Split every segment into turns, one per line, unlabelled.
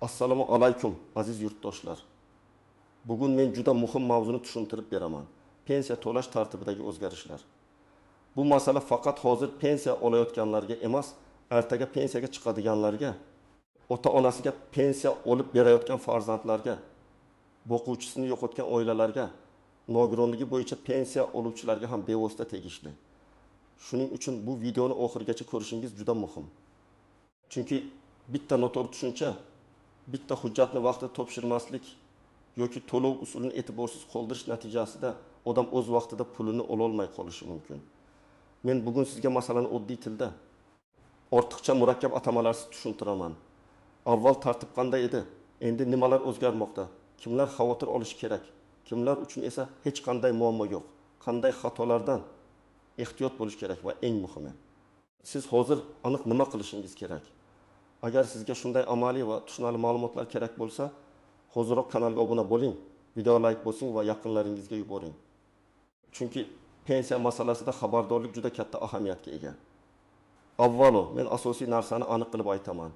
Assalomu alaykum aziz yurtdoshlar. Bugun men juda muhim mavzuni tushuntirib beraman. Pensiya to'lash tartibidagi o'zgarishlar. Bu masala faqat hozir pensiya olayotganlarga emas, ertaga pensiyaga chiqadiganlarga, ota-onasiga pensiya olib berayotgan farzandlarga, boquvchisini yo'qotgan oilalarga, nogironligi bo'yicha pensiya oluvchilarga ham bevosita tegishli. Shuning uchun bu videoni oxirigacha ko'rishingiz juda muhim. Chunki bitta noto'g'ri tushuncha, bitta hujjatni vaqtida topshirmaslik yoki to'lov usulini e'tiborsiz qoldirish natijasida odam o'z vaqtida pulini ololmay qolishi mumkin. Men bugun sizga masalani oddiy tilda, ortiqcha murakkab atamalarsiz tushuntiraman. Avval tartib qanday edi? Endi nimalar o'zgarmoqda? Kimlar xavotir olishi kerak? Kimlar uchun esa hech qanday muammo yo'q? Qanday xatolardan ehtiyot bo'lish kerak va eng muhimi, siz hozir aniq nima qilishingiz kerak? Agar sizga shunday amaliy va tushunarli ma'lumotlar kerak bo'lsa, hozirroq kanalga obuna bo'ling, video like bosing va yaqinlaringizga yuboring. Chunki pensiya masalasida xabardorlik juda katta ahamiyatga ega. Avvalo, men asosiy narsani aniq qilib aytaman.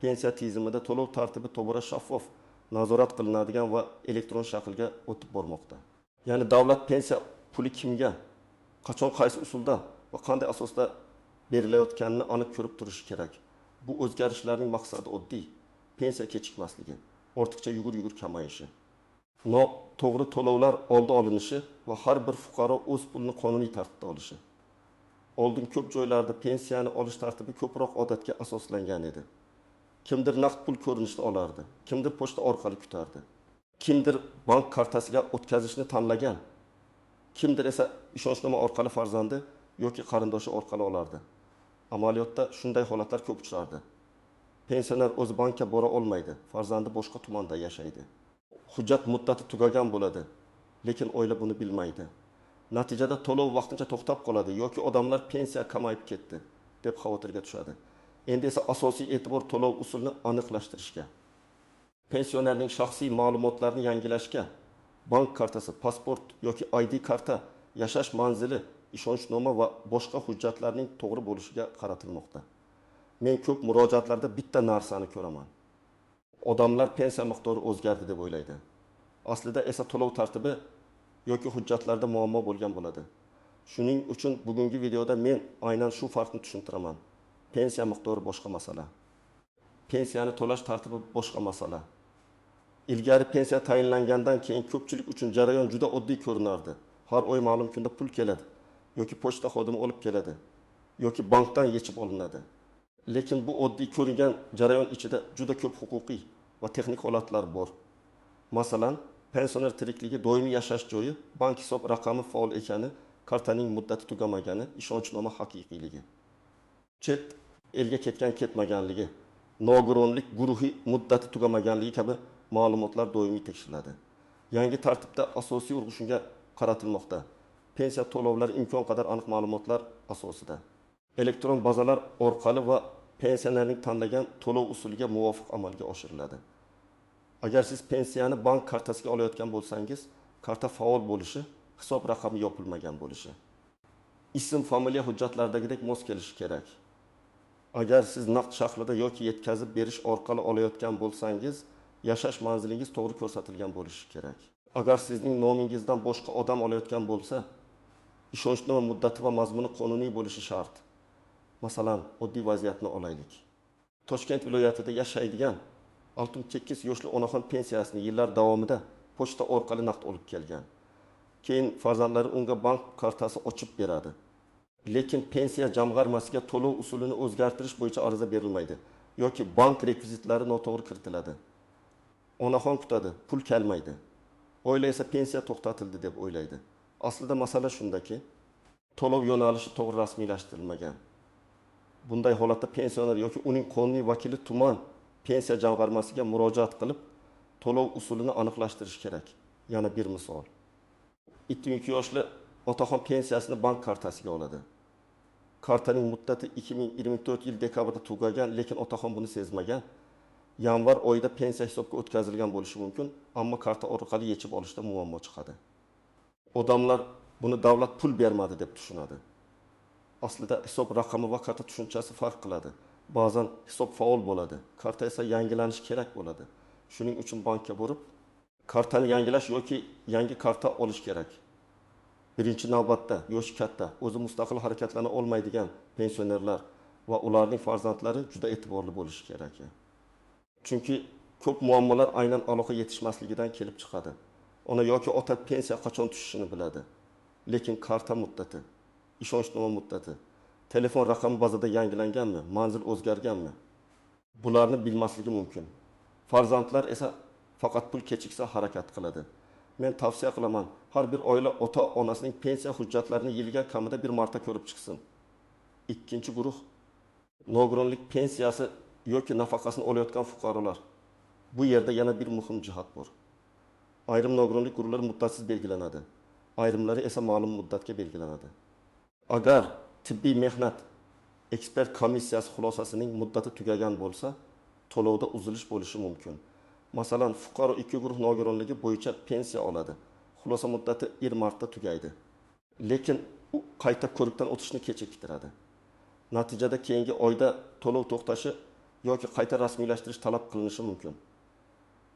Pensiya tizimida to'lov tartibi to'g'ri, shaffof, nazorat qilinadigan va elektron shaklga o'tib bormoqda. Ya'ni davlat pensiya puli kimga, qachon, qaysi usulda va qanday asosda berilayotganini aniq ko'rib turishi kerak. Bu o'zgarishlarning maqsadi oddiy: pensiya kechikmasligi, ortiqcha yugur-yugur kamayishi, to'g'ri to'lovlar oldi olinishi va har bir fuqaro o'z pulini qonuniy tartibda olishi. Oldin ko'p joylarda pensiyani olish tartibi ko'proq odatga asoslangan edi. Kimdir naqd pul ko'rinishida olardi, kimdir pochta orqali kutardi, kimdir bank kartasiga o'tkazishni tanlagan, kimdir esa ishonchnoma orqali farzandi yoki qarindoshi orqali olardi. Amaliyotda shunday holatlar ko'p uchrardi. Pensioner o'z bankka bora olmaydi, farzandi boshqa tumanda yashaydi. Hujjat muddati tugagan bo'ladi, lekin oila buni bilmaydi. Natijada to'lov vaqtincha to'xtab qoladi yoki odamlar pensiya kamayib ketdi deb xavotirga tushadi. Endi esa asosiy e'tibor to'lov usulini aniqlashtirishga, pensionerning shaxsiy ma'lumotlarini yangilashga, bank kartasi, pasport yoki ID karta, yashash manzili, ishonchnoma va boshqa hujjatlarning to'g'ri bo'lishiga qaratilmoqda. Men ko'p murojaatlarda bitta narsani ko'raman. Odamlar pensiya miqdori o'zgardi deb o'ylaydi. Aslida esa to'lov tartibi yoki hujjatlarda muammo bo'lgan bo'ladi. Shuning uchun bugungi videoda men aynan shu farqni tushuntiraman. Pensiya miqdori boshqa masala. Pensiyani to'lash tartibi boshqa masala. Ilgari pensiya tayinlangandan keyin ko'pchilik uchun jarayon juda oddiy ko'rinardi. Har oy ma'lum kunda pul keladi, yoki pochta xodimi olib keladi, yoki bankdan yechib olinadi. Lekin bu oddiy ko'ringan jarayon ichida juda ko'p huquqiy va texnik holatlar bor. Masalan, pensioner tirikligi, doimiy yashash joyi, bank hisob raqami faol ekani, kartaning muddati tugamagani, ishonchnoma haqiqiyligi, chet elga ketmaganligi, nogironlik guruhi muddati tugamaganligi kabi ma'lumotlar doimiy tekshiriladi. Yangi tartibda asosiy urg'u shunga qaratilmoqda. Pensiya to'lovlari imkon qadar aniq ma'lumotlar asosida, elektron bazalar orqali va pensionerning tanlagan to'lov usuliga muvofiq amalga oshiriladi. Agar siz pensiyani bank kartasiga olayotgan bo'lsangiz, karta faol bo'lishi, hisob raqami yopilmagan bo'lishi, ism, familiya hujjatlaridagidek mos kelishi kerak. Agar siz naqd shaklida yoki yetkazib berish orqali olayotgan bo'lsangiz, yashash manzilingiz to'g'ri ko'rsatilgan bo'lishi kerak. Agar sizning nomingizdan boshqa odam olayotgan bo'lsa, ishonchnoma muddati va mazmuni qonuniy bo'lishi shart. Masalan, oddiy vaziyatni olaylik. Toshkent viloyatida yashaydigan 68 yoshli onaxon pensiyasini yillar davomida pochta orqali naqd olib kelgan. Keyin farzandlari unga bank kartasi ochib beradi. Lekin pensiya jamg'armasiga to'lov usulini o'zgartirish bo'yicha ariza berilmaydi yoki bank rekvizitlari noto'g'ri kiritiladi. Onaxon kutadi, pul kelmaydi. Oila esa pensiya to'xtatildi deb o'ylaydi. Aslida masala shundaki, to'lov yo'nalishi to'g'ri rasmiylashtirilmagan. Bunday holatda pensioner yoki uning qonuniy vakili tuman pensiya jamg'armasiga murojaat qilib, to'lov usulini aniqlashtirish kerak. Yana bir misol. 2 yoshli otaxon pensiyasini bank kartasiga oladi. Kartaning muddati 2024 yil dekabrda tugagan, lekin otaxon buni sezmagan. Yanvar oyida pensiya hisobga o'tkazilgan bo'lishi mumkin, ammo karta orqali yechib olishda muammo chiqadi. Odamlar buni davlat pul bermadi deb tushunadi. Aslida hisob raqami va karta tushunchasi farq qiladi. ba'zan hisob faol bo'ladi. Karta esa yangilanishi kerak bo'ladi. Shuning uchun bankka borib, kartani yangilash yoki yangi karta olish kerak. Birinchi navbatda yoshi katta, o'zi mustaqil harakatlana olmaydigan pensionerlar va ularning farzandlari juda e'tiborli bo'lishi kerak. Chunki ko'p muammolar aynan aloqa yetishmasligidan kelib chiqadi. Ona yoki ota pensiya qachon tushishini biladi, lekin karta muddati, ishonchnoma muddati, telefon raqami bazada yangilanganmi, manzil o'zgarganmi, bularni bilmasligi mumkin. Farzandlar esa faqat pul kechiksa harakat qiladi. Men tavsiya qilaman, har bir oila ota-onasining pensiya hujjatlarini yilga kamida bir marta ko'rib chiqsin. Ikkinchi guruh nogironlik pensiyasi yoki nafaqasini olayotgan fuqarolar. Bu yerda yana bir muhim jihat bor. Ayrim nogironlik guruhlari muddatsiz belgilanadi, ayrimlari esa ma'lum muddatga belgilanadi. Agar tibbiy mehnat ekspert komissiyasi xulosasining muddati tugagan bo'lsa, to'lovda uzilish bo'lishi mumkin. Masalan, fuqaro ikki guruh nogironligi bo'yicha pensiya oladi. Xulosa muddati 1 martda tugaydi. Lekin u qayta ko'rikdan o'tishni kechiktiradi. Natijada keyingi oyda to'lov to'xtashi yoki qayta rasmiylashtirish talab qilinishi mumkin.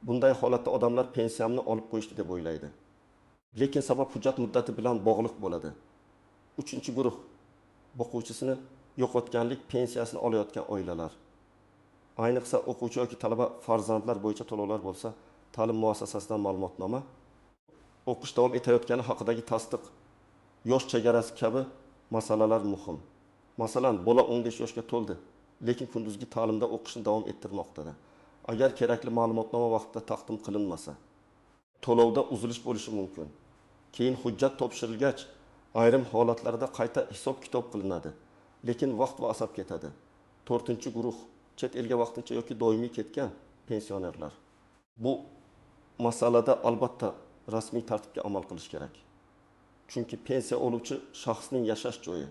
Bunday holatda odamlar pensiyamni olib qo'yishdi deb o'ylaydi. Lekin sabab hujjat muddati bilan bog'liq bo'ladi. 3-guruh o'quvchisini yo'qotganlik pensiyasini olayotgan oilalar. Ayniqsa o'quvchi yoki talaba farzandlar bo'yicha to'lovlar bo'lsa, ta'lim muassasasidan ma'lumotnoma, o'qish davom etayotgani haqidagi tasdiq, yosh chegarasi kabi masalalar muhim. Masalan, bola 15 yoshga to'ldi, lekin kunduzgi ta'limda o'qishni davom ettirmoqda. Agar kerakli ma'lumotnoma vaqtida taqdim qilinmasa, to'lovda uzilish bo'lishi mumkin. Keyin hujjat topshirilgach, ayrim holatlarda qayta hisob-kitob qilinadi, lekin vaqt va asab ketadi. 4-guruh chet elga vaqtincha yoki doimiy ketgan pensionerlar. Bu masalada albatta rasmiy tartibga amal qilish kerak. Chunki pensiya oluvchi shaxsning yashash joyi,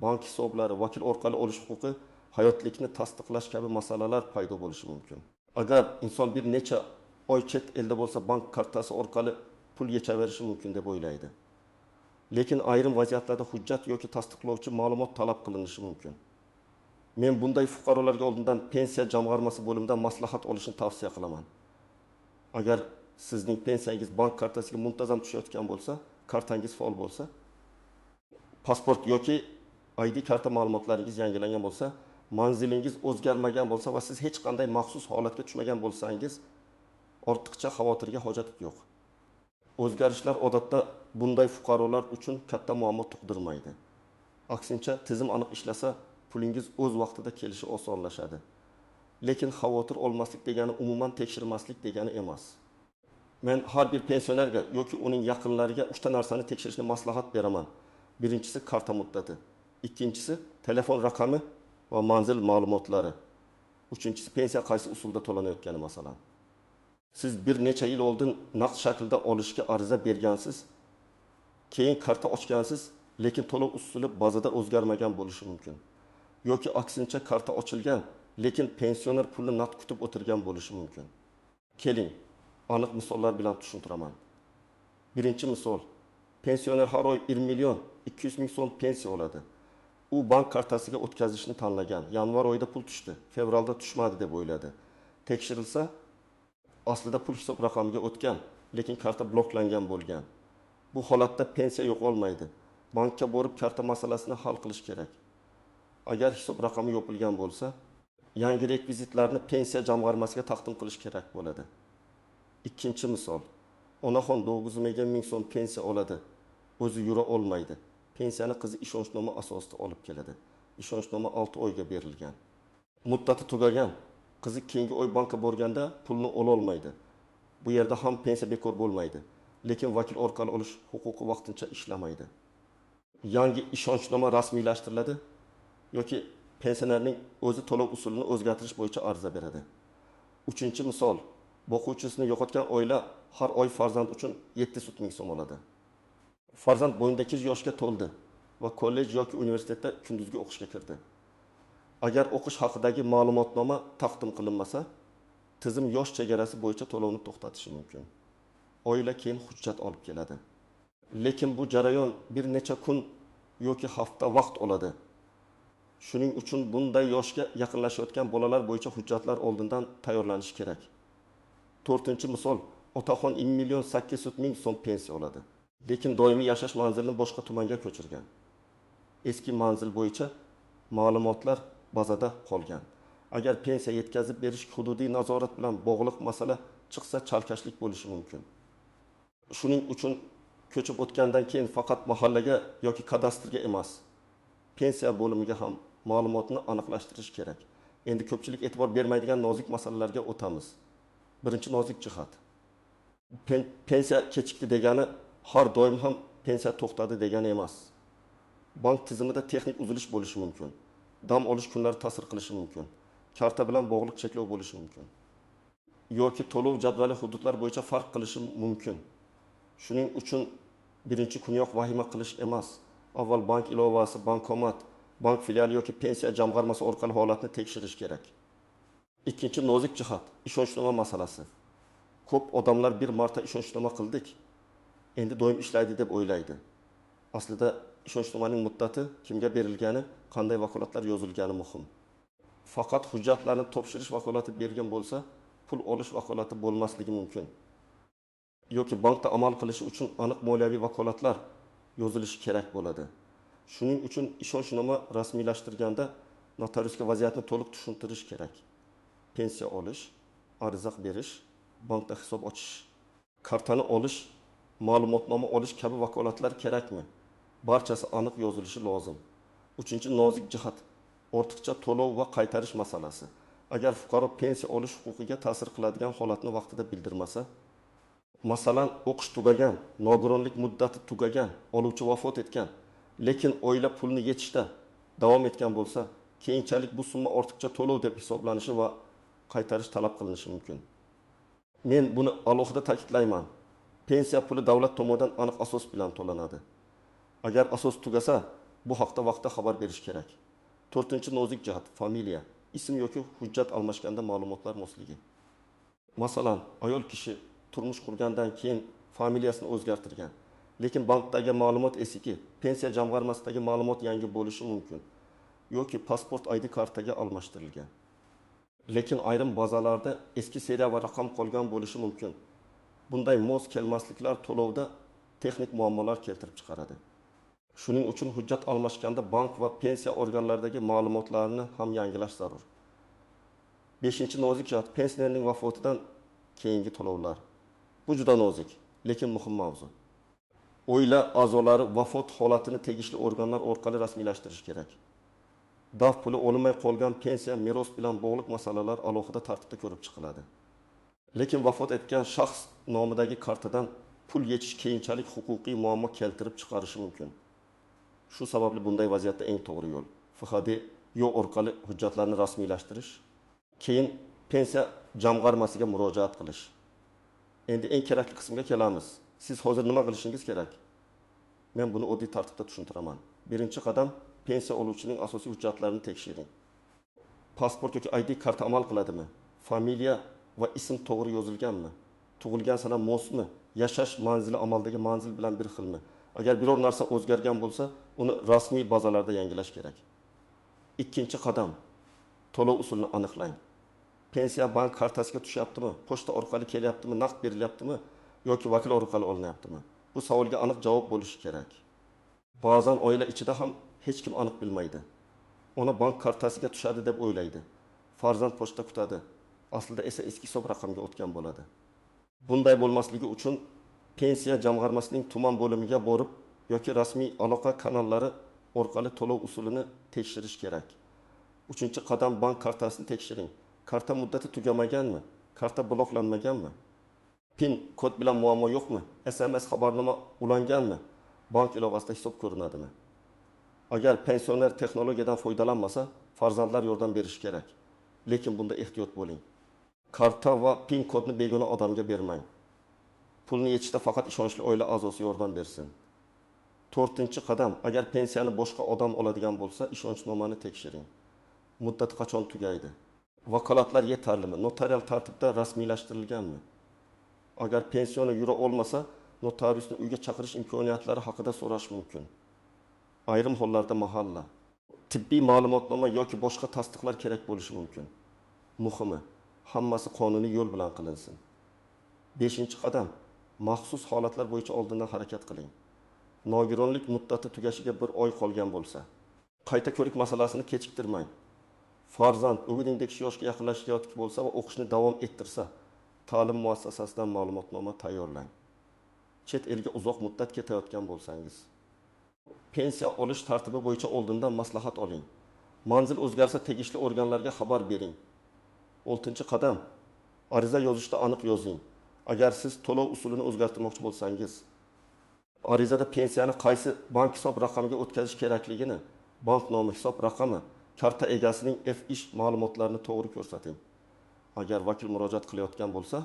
bank hisoblari, vakil orqali olish huquqi, hayotlikni tasdiqlash kabi masalalar paydo bo'lishi mumkin. Agar inson bir necha oy chet elda bo'lsa, bank kartasi orqali pul yechaverishi mumkin deb o'ylaydi. Lekin ayrim vaziyatlarda hujjat yoki tasdiqlovchi ma'lumot talab qilinishi mumkin. Men bunday fuqarolarga oldindan pensiya jamg'armasi bo'limidan maslahat olishni tavsiya qilaman. Agar sizning pensiyangiz bank kartasiga muntazam tushayotgan bo'lsa, kartangiz faol bo'lsa, pasport yoki ID karta ma'lumotlaringiz yangilangan bo'lsa, manzilingiz o'zgarmagan bo'lsa va siz hech qanday maxsus holatga tushmagan bo'lsangiz, ortiqcha xavotirga hojat yo'q. O'zgarishlar odatda bunday fuqarolar uchun katta muammo tug'dirmaydi. Aksincha, tizim aniq ishlasa, pulingiz o'z vaqtida kelishi osonlashadi. Lekin xavotir olmaslik degani umuman tekshirmaslik degani emas. Men har bir pensionerga yoki uning yaqinlariga 3 ta narsani tekshirishni maslahat beraman. Birinchisi karta muddati, ikkinchisi telefon raqami va manzil ma'lumotlari, uchinchisi pensiya qaysi usulda to'lanayotgani masalan. Siz bir necha yil oldin naqd shaklda olishga ariza bergansiz, keyin karta ochgansiz, lekin to'lov usuli bazada o'zgarmagan bo'lishi mumkin. Yoki aksincha karta ochilgan, lekin pensioner pulni naqd kutib o'tirgan bo'lishi mumkin. Keling, aniq misollar bilan tushuntiraman. Birinchi misol, pensioner har oy 1 million 200 ming so'm pensiya oladi. U bank kartasiga o'tkazishni tanlagan. Yanvar oyida pul tushdi, fevralda tushmadi deb o'yladi. Tekshirilsa, aslida pul hisob raqamiga o'tgan, lekin karta bloklangan bo'lgan. Bu holatda pensiya yo'qolmaydi. Bankka borib karta masalasini hal qilish kerak. Agar hisob raqami yopilgan bo'lsa, yangi rekvizitlarni pensiya jamg'armasiga taqdim qilish kerak bo'ladi. Ikkinchi misol, onaxon 9 ming so'm pensiya oladi. O'zi yura olmaydi. Pensiyani qizi ishonchnoma asosida olib keladi. Ishonchnoma 6 oyga berilgan. Muddati tugagan. Qizi keyingi oy bankka borganda pulni ola olmaydi. Bu yerda ham pensiya bekor bo'lmaydi. Lekin vakil orqali olish huquqi vaqtincha ishlamaydi. Yangi ishonchnoma rasmiylashtiriladi yoki pensionerning o'zi to'lov usulini o'zgartirish bo'yicha ariza beradi. Uchinchi misol, boquvchisini yo'qotgan oila har oy farzand uchun 700 ming so'm oladi. Farzand bo'yindagi yoshga to'ldi va kollej yoki universitetda kunduzgi o'qishga kirdi. Agar o'qish haqidagi ma'lumotnoma taqdim qilinmasa, tizim yosh chegarasi bo'yicha to'lovni to'xtatishi mumkin. Oila keyin hujjat olib keladi. Lekin bu jarayon bir necha kun yoki hafta vaqt oladi. Shuning uchun bunday yoshga yaqinlashayotgan bolalar bo'yicha hujjatlar oldindan tayyorlanishi kerak. 4-misol, otaxon 1.800.000 so'm pensiya oladi. Lekin doimiy yashash manzilini boshqa tumanga ko'chirgan. Eski manzil bo'yicha ma'lumotlar bazada qolgan. Agar pensiya yetkazib berish hududiy nazorat bilan bog'liq masala chiqsa, chalkashlik bo'lishi mumkin. Shuning uchun ko'chib o'tgandan keyin faqat mahallaga yoki kadastrga emas, pensiya bo'limiga ham ma'lumotni aniqlashtirish kerak. Endi ko'pchilik e'tibor bermaydigan nozik masalalarga o'tamiz. Birinchi nozik jihat. Pensiya kechikdi degani har doim ham pensiya to'xtadi degani emas. Bank tizimida texnik uzilish bo'lishi mumkin. Dam olish kunlari ta'sir qilishi mumkin. Karta bilan bog'liq cheklov bo'lishi mumkin. Yoki to'lov jadvali hududlar bo'yicha farq qilishi mumkin. Shuning uchun birinchi kuniyoq vahima qilish emas. Avval bank ilovasi, bankomat, bank filiali yoki pensiya jamg'armasi orqali holatni tekshirish kerak. Ikkinchi nozik jihat, ishonchnoma masalasi. Ko'p odamlar bir marta ishonchnoma qildik, endi doim ishlaydi deb o'ylaydi. Aslida ishonchnomaning muddati, kimga berilgani, qanday vakolatlar yozilgani muhim. Faqat hujjatlarni topshirish vakolati bergan bo'lsa, pul olish vakolati bo'lmasligi mumkin. Yoki bankda amal qilishi uchun aniq moliyaviy vakolatlar yozilishi kerak bo'ladi. Shuning uchun ishonchnoma rasmiylashtirganda notariusga vaziyatni to'liq tushuntirish kerak. Pensiya olish, ariza berish, bankda hisob ochish, kartani olish, ma'lumotnoma olish kabi vakolatlar kerakmi? Barchasi aniq yozilishi lozim. Uchinchi nozik jihat, ortiqcha to'lov va qaytarish masalasi. Agar fuqaro pensiya olish huquqiga ta'sir qiladigan holatni vaqtida bildirmasa, masalan, o'qish tugagan, nogironlik muddati tugagan, oluvchi vafot etgan, lekin oila pulni yetishda davom etgan bo'lsa, keyinchalik bu summa ortiqcha to'lov deb hisoblanishi va qaytarish talab qilinishi mumkin. Men buni alohida ta'kidlayman. Pensiya puli davlat tomonidan aniq asos bilan to'lanadi. Agar asos tugasa, bu haqda vaqtda xabar berish kerak. 4-nozik jihat, familiya, ism yoki hujjat almashganda ma'lumotlar mosligi. Masalan, ayol kishi turmush qurgandan keyin familiyasini o'zgartirgan, lekin bankdagi ma'lumot eski, pensiya jamg'armasidagi ma'lumot yangi bo'lishi mumkin, yoki pasport ID kartaga almashtirilgan. Lekin ayrim bazalarda eski seriya va raqam qolgan bo'lishi mumkin. Bunday mos kelmasliklar to'lovda texnik muammolar keltirib chiqaradi. Shuning uchun hujjat almashganda bank va pensiya organlaridagi ma'lumotlarni ham yangilash zarur. 5-nozik jihat, pensionerning vafotidan keyingi to'lovlar. Bu juda nozik, lekin muhim mavzu. Oila a'zolari vafot holatini tegishli organlar orqali rasmiylashtirish kerak. Daf puli olinmay qolgan pensiya, meros bilan bog'liq masalalar alohida tartibda ko'rib chiqiladi. Lekin vafot etgan shaxs nomidagi kartadan pul yechish keyinchalik huquqiy muammo keltirib chiqarishi mumkin. Shu sababli bunday vaziyatda eng to'g'ri yo'l FHD orqali hujjatlarni rasmiylashtirish, keyin pensiya jamg'armasiga murojaat qilish. Endi eng kerakli qismga kelamiz. Siz hozir nima qilishingiz kerak? Men buni oddiy tartibda tushuntiraman. Birinchi qadam, pensiya oluvchining asosiy hujjatlarini tekshiring. Pasport yoki ID karta amal qiladimi? Familiya va ism to'g'ri yozilganmi? Tug'ilgan sana mosmi? Yashash manzili amaldagi manzil bilan bir xilmi? Agar biror narsa o'zgargan bo'lsa, uni rasmiy bazalarda yangilash kerak. Ikkinchi qadam, to'lov usulini aniqlang. Pensiya bank kartasiga tushyaptimi? Pochta orqali kelyaptimi? Naqd berilyaptimi? Yoki vakil orqali olinyaptimi? Bu savolga aniq javob bo'lishi kerak. Ba'zan oila ichida ham hech kim aniq bilmaydi. Ona bank kartasiga tushadi deb o'ylaydi. Farzand pochta kutadi. Aslida esa eski hisob raqamga o'tgan bo'ladi. Bunday bo'lmasligi uchun pensiya jamg'armasining tuman bo'limiga borib yoki rasmiy aloqa kanallari orqali to'lov usulini tekshirish kerak. 3-qadam, bank kartasini tekshiring. Karta muddati tugamaganmi? Karta bloklanmaganmi? PIN kod bilan muammo yo'qmi? SMS xabarnoma ulanganmi? Bank ilovasida hisob ko'rinadimi? Agar pensioner texnologiyadan foydalanmasa, farzandlar yordam berishi kerak. Lekin bunda ehtiyot bo'ling. Karta va PIN kodni begona odamga bermang. Pulni yechishda faqat ishonchli oila a'zosi yordam bersin. 4-qadam, agar pensiyani boshqa odam oladigan bo'lsa, ishonchnomani tekshiring. Muddati qachon tugaydi? Vakolatlar yetarlimi? Notarial tartibda rasmiylashtirilganmi? Agar pensioni yura olmasa, notariusni uyga chaqirish imkoniyatlari haqida so'rash mumkin. Ayrim hollarda mahalla. tibbiy ma'lumotnoma yoki boshqa tasdiqlar kerak bo'lishi mumkin. Muhimi, hammasi qonuniy yo'l bilan qilinsin. 5-qadam, maxsus holatlar bo'yicha oldindan harakat qiling. Nogironlik muddati tugashiga 1 oy qolgan bo'lsa, qayta ko'rik masalasini kechiktirmang. Farzand o'g'lingdek yoshga yaqinlashayotgan bo'lsa va o'qishni davom ettirsa, ta'lim muassasasidan ma'lumotnoma tayyorlang. Chet elga uzoq muddat ketayotgan bo'lsangiz, pensiya olish tartibi bo'yicha oldindan maslahat oling. Manzil o'zgarsa tegishli organlarga xabar bering. 6-qadam, ariza yozishda aniq yozing. Agar siz to'lov usulini o'zgartirmoqchi bo'lsangiz, arizada pensiyani qaysi bank hisob raqamiga o'tkazish kerakligini, bank nomi, hisob raqami, karta egasining ish ma'lumotlarini to'g'ri ko'rsating. Agar vakil murojaat qilayotgan bo'lsa,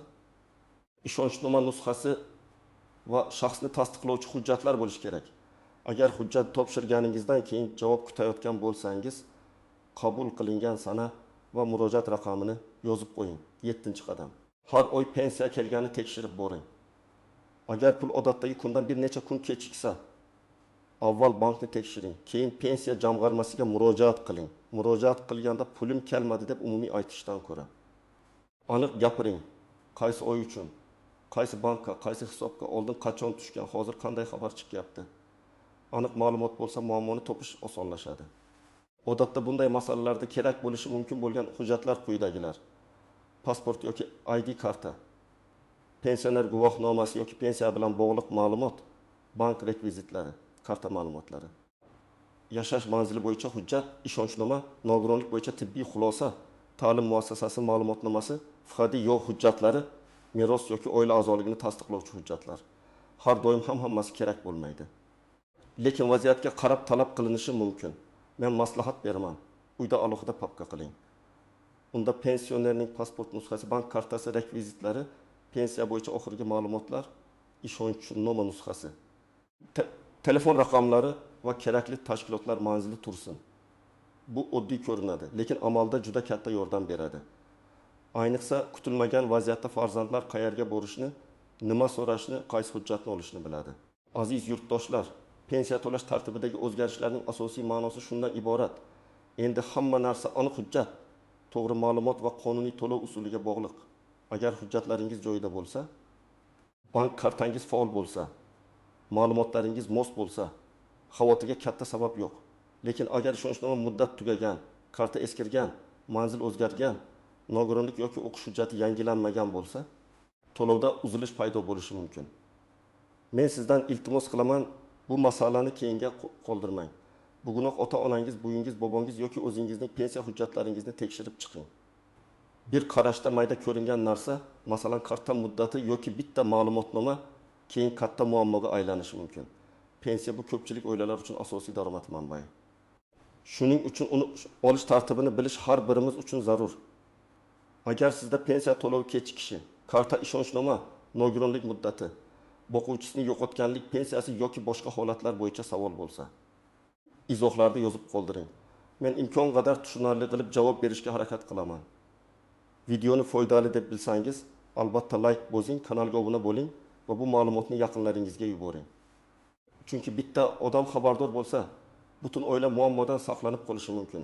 ishonchnoma nusxasi va shaxsni tasdiqlovchi hujjatlar bo'lishi kerak. Agar hujjat topshirganingizdan keyin javob kutayotgan bo'lsangiz, qabul qilingan sana va murojaat raqamini yozib qo'ying. 7-qadam. Har oy pensiya kelganini tekshirib boring. Agar pul odatdagi kundan bir necha kun kechiksa, avval bankni tekshiring, keyin pensiya jamg'armasiga murojaat qiling. Murojaat qilganda pulim kelmadi deb umumiy aytishdan ko'ra, aniq gapiring. Qaysi oy uchun, qaysi bankka, qaysi hisobga oldin qachon tushgan, hozir qanday xabar chiqyapti. Aniq ma'lumot bo'lsa, muammoni topish osonlashadi. Odatda bunday masalalarda kerak bo'lishi mumkin bo'lgan hujjatlar quyidagilar: pasport yoki ID karta, pensioner guvohnomasi yoki pensiya bilan bog'liq ma'lumot, bank rekvizitlari, karta ma'lumotlari, yashash manzili bo'yicha hujjat, ishonchnoma, nogironlik bo'yicha tibbiy xulosa, ta'lim muassasasi ma'lumotnomasi, fiqadiy yo'q hujjatlari, meros yoki oila a'zoligini tasdiqlovchi hujjatlar. Har doim ham hammasi kerak bo'lmaydi. Lekin vaziyatga qarab talab qilinishi mumkin. Men maslahat beraman. Uyda alohida papka qiling. Unda pensionerning pasport nusxasi, bank kartasi rekvizitlari, pensiya bo'yicha oxirgi ma'lumotlar, ishonchnoma nusxasi, telefon raqamlari va kerakli tashkilotlar manzili tursin. Bu oddiy ko'rinadi, lekin amalda juda katta yordam beradi. Ayniqsa kutilmagan vaziyatda farzandlar qayerga borishni, nima so'rashni, qaysi hujjatni olishni biladi. Aziz yurtdoshlar, pensiya to'lash tartibidagi o'zgarishlarning asosiy ma'nosi shundan iborat. Endi hamma narsa aniq hujjat, to'g'ri ma'lumot va qonuniy to'lov usuliga bog'liq. Agar hujjatlaringiz joyida bo'lsa, bank kartangiz faol bo'lsa, ma'lumotlaringiz mos bo'lsa, xavotirga katta sabab yo'q. Lekin agar ishonchnoma muddat tugagan, karta eskirgan, manzil o'zgargan, nogironlik yoki o'qish hujjati yangilanmagan bo'lsa, to'lovda uzilish paydo bo'lishi mumkin. Men sizdan iltimos qilaman, bu masalani keyinga qoldirmang. Bugunoq ota-onangiz, buyingiz, bobongiz yoki o'zingizning pensiya hujjatlaringizni tekshirib chiqing. Bir qarashda mayda ko'ringan narsa, masalan, karta muddati yoki bitta ma'lumotnoma keyin katta muammoga aylanishi mumkin. Pensiya bu ko'pchilik oilalar uchun asosiy daromad manbai. Shuning uchun uni olish tartibini bilish har birimiz uchun zarur. Agar sizda pensiya to'lovi kechikishi, karta ishonchnoma, nogironlik muddati, boquvchisini yo'qotganlik pensiyasi yoki boshqa holatlar bo'yicha savol bo'lsa, izohlarni yozib qoldiring. Men imkon qadar tushunarli qilib javob berishga harakat qilaman. Videoni foydali deb bilsangiz, albatta like bosing, kanalga obuna bo'ling va bu ma'lumotni yaqinlaringizga yuboring. Chunki bitta odam xabardor bo'lsa, butun oila muammodan saqlanib qolishi mumkin.